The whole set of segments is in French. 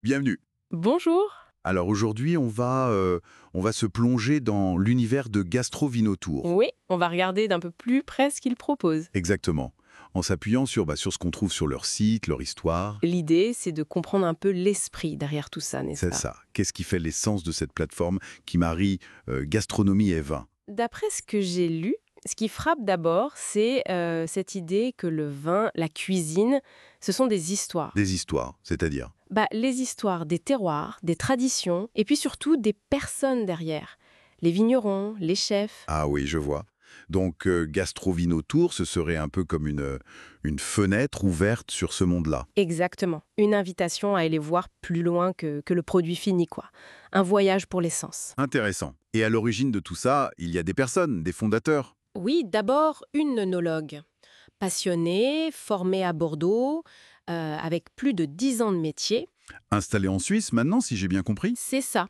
Bienvenue. Bonjour. Alors aujourd'hui, on va se plonger dans l'univers de Gastro-Vinotour. Oui, on va regarder d'un peu plus près ce qu'ils proposent. Exactement. En s'appuyant sur ce qu'on trouve sur leur site, leur histoire. L'idée, c'est de comprendre un peu l'esprit derrière tout ça, n'est-ce C'est pas? ça. Qu'est-ce qui fait l'essence de cette plateforme qui marie gastronomie et vin? D'après ce que j'ai lu, ce qui frappe d'abord, c'est cette idée que le vin, la cuisine, ce sont des histoires. Des histoires, c'est-à-dire. Les histoires des terroirs, des traditions, et puis surtout des personnes derrière. Les vignerons, les chefs. Ah oui, je vois. Donc Gastro-Vinotour, ce serait un peu comme une fenêtre ouverte sur ce monde-là. Exactement. Une invitation à aller voir plus loin que le produit fini, quoi. Un voyage pour l'essence. Intéressant. Et à l'origine de tout ça, il y a des personnes, des fondateurs. Oui, d'abord une œnologue, passionnée, formée à Bordeaux, avec plus de 10 ans de métier, Installés en Suisse maintenant, si j'ai bien compris. c'est ça,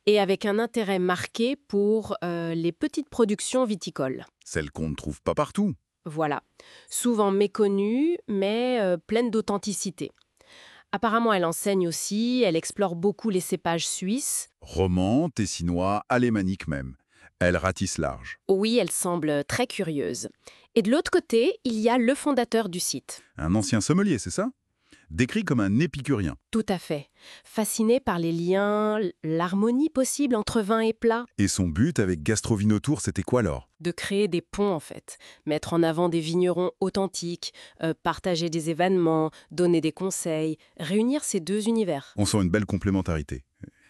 et avec un intérêt marqué pour les petites productions viticoles. Celles qu'on ne trouve pas partout. Voilà, souvent méconnue, mais pleine d'authenticité. Apparemment, elle enseigne aussi, elle explore beaucoup les cépages suisses. Roman, tessinois, alémanique même. Elle ratisse large. Oui, elle semble très curieuse. Et de l'autre côté, il y a le fondateur du site. Un ancien sommelier, c'est ça? Décrit comme un épicurien. Tout à fait. Fasciné par les liens, l'harmonie possible entre vin et plat, Et son but avec Gastro-Vinotour, c'était quoi alors? de créer des ponts en fait, mettre en avant des vignerons authentiques, partager des événements, donner des conseils, réunir ces deux univers. On sent une belle complémentarité.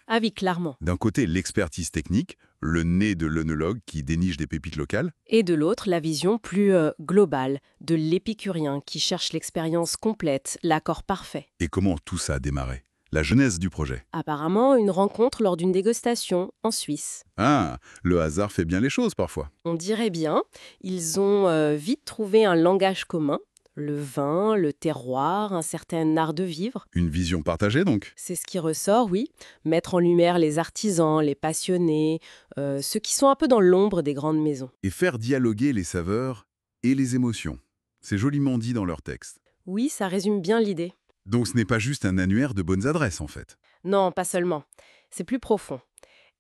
Ah oui, clairement. D'un côté, l'expertise technique, le nez de l'œnologue qui déniche des pépites locales, Et de l'autre, la vision plus globale de l'épicurien qui cherche l'expérience complète, l'accord parfait. et comment tout ça a démarré. La genèse du projet. Apparemment, une rencontre lors d'une dégustation en Suisse. Ah, le hasard fait bien les choses parfois. On dirait bien, ils ont vite trouvé un langage commun, le vin, le terroir, un certain art de vivre. Une vision partagée donc. C'est ce qui ressort, oui. Mettre en lumière les artisans, les passionnés, ceux qui sont un peu dans l'ombre des grandes maisons. Et faire dialoguer les saveurs et les émotions. C'est joliment dit dans leur texte. Oui, ça résume bien l'idée. Donc ce n'est pas juste un annuaire de bonnes adresses en fait. Non, pas seulement. C'est plus profond.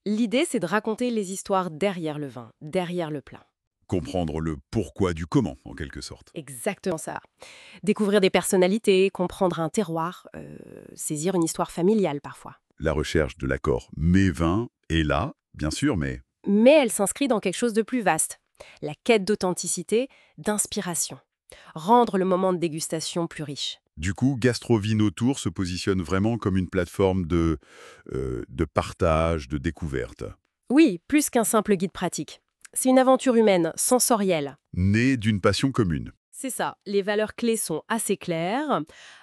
L'idée, c'est de raconter les histoires derrière le vin, derrière le plat. Comprendre le pourquoi du comment, en quelque sorte. Exactement ça. Découvrir des personnalités, comprendre un terroir, saisir une histoire familiale parfois. La recherche de l'accord mais-vin est là, bien sûr, mais Mais elle s'inscrit dans quelque chose de plus vaste. La quête d'authenticité, d'inspiration. Rendre le moment de dégustation plus riche. du coup, Gastro-Vinotour se positionne vraiment comme une plateforme de partage, de découverte. Oui, plus qu'un simple guide pratique. C'est une aventure humaine, sensorielle. Née d'une passion commune. C'est ça, les valeurs clés sont assez claires.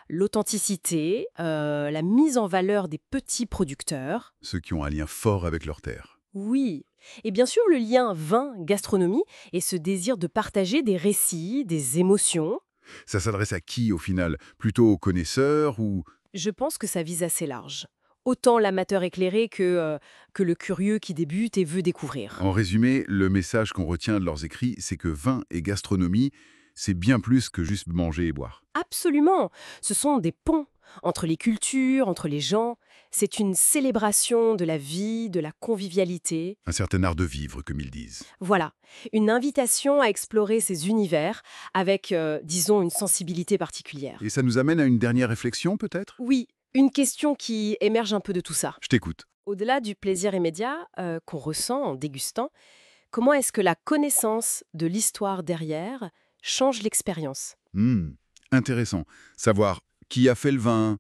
L'authenticité, la mise en valeur des petits producteurs. Ceux qui ont un lien fort avec leur terre. Oui. Et bien sûr, le lien vin-gastronomie et ce désir de partager des récits, des émotions. Ça s'adresse à qui au final? Plutôt aux connaisseurs ou... Je pense que ça vise assez large. Autant l'amateur éclairé que le curieux qui débute et veut découvrir. En résumé, le message qu'on retient de leurs écrits, c'est que vin et gastronomie, c'est bien plus que juste manger et boire. Absolument. Ce sont des ponts entre les cultures, entre les gens. C'est une célébration de la vie, de la convivialité. Un certain art de vivre, comme ils disent. Voilà, une invitation à explorer ces univers avec, disons, une sensibilité particulière. Et ça nous amène à une dernière réflexion, peut-être? Oui, une question qui émerge un peu de tout ça. Je t'écoute. Au-delà du plaisir immédiat qu'on ressent en dégustant, comment est-ce que la connaissance de l'histoire derrière change l'expérience? Hmm, intéressant. Savoir qui a fait le vin,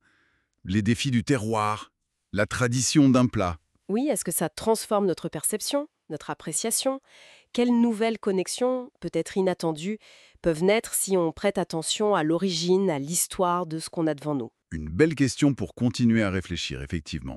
les défis du terroir, la tradition d'un plat. Oui, est-ce que ça transforme notre perception, notre appréciation? Quelles nouvelles connexions, peut-être inattendues, peuvent naître si on prête attention à l'origine, à l'histoire de ce qu'on a devant nous? Une belle question pour continuer à réfléchir, effectivement.